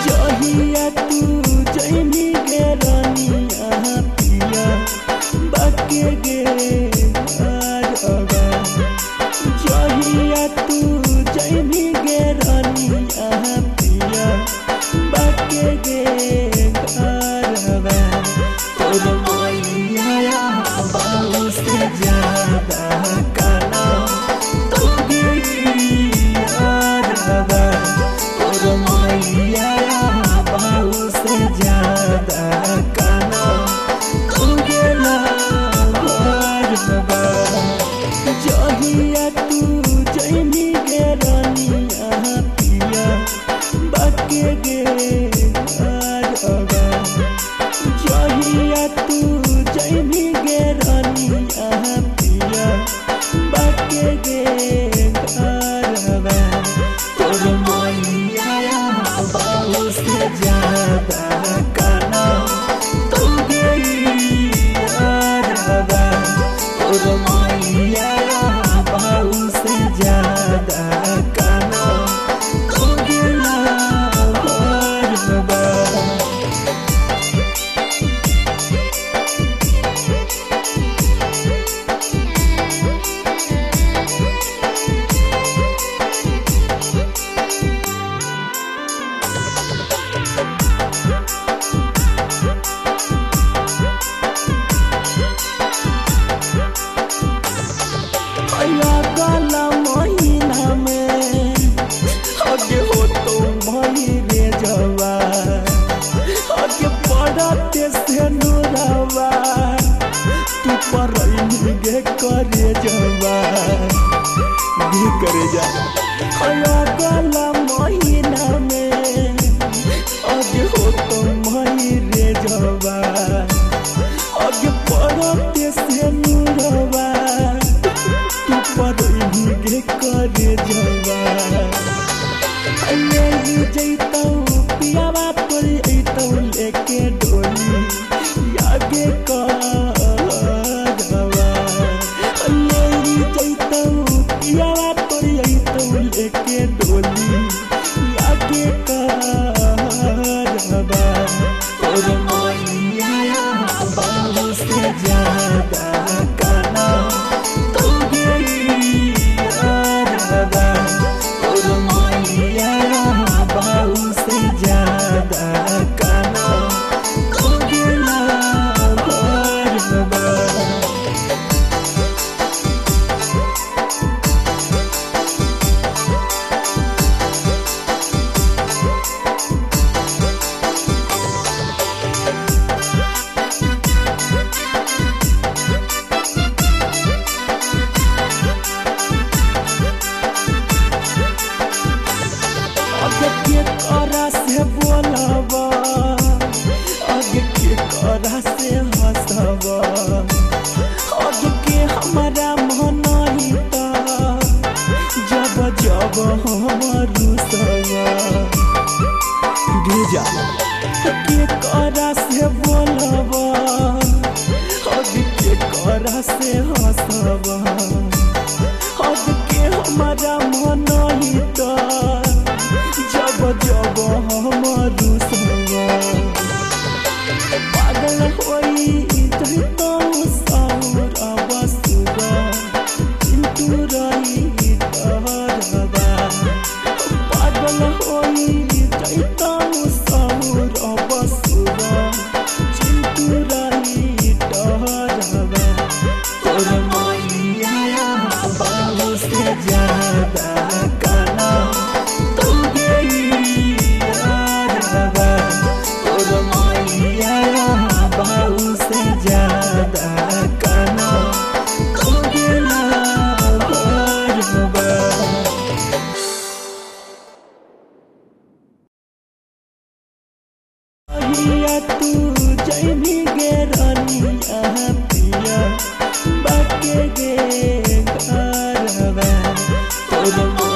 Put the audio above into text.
जहिया तू जैनी गे रानिया पिया बाके गे आरगा जहिया तू जैनी गे रानिया पिया बाके गे आरगा तोर मैया बाबू से ज्यादा काना तू गे आरगा तोर मैया से ज्यादा काना खुगेला बारबा जहिया तू जैनी गे रानिया पिया बाके गे आरगा जहिया तू जैनी गे रानिया पिया बाके गे आरगा तोर मैया बाबू से ज्यादा काना तू गई आरगा तोर मैया बाबू से ज्यादा काना तू गेला बारबा गला महीना में आगे हो तो भाई रे जवा आगे पड़ते से नुरावा तू पर गे करे जवा गे करे जा गला महीना में आगे हो तो भाई रे जवा आगे पड़ते से नुरावा गे करे जवा जैतौ पियावा तोरी अतौ लेके डोली आगे करवा जैतौ पियावा तोरी अतौ लेके डोली रंग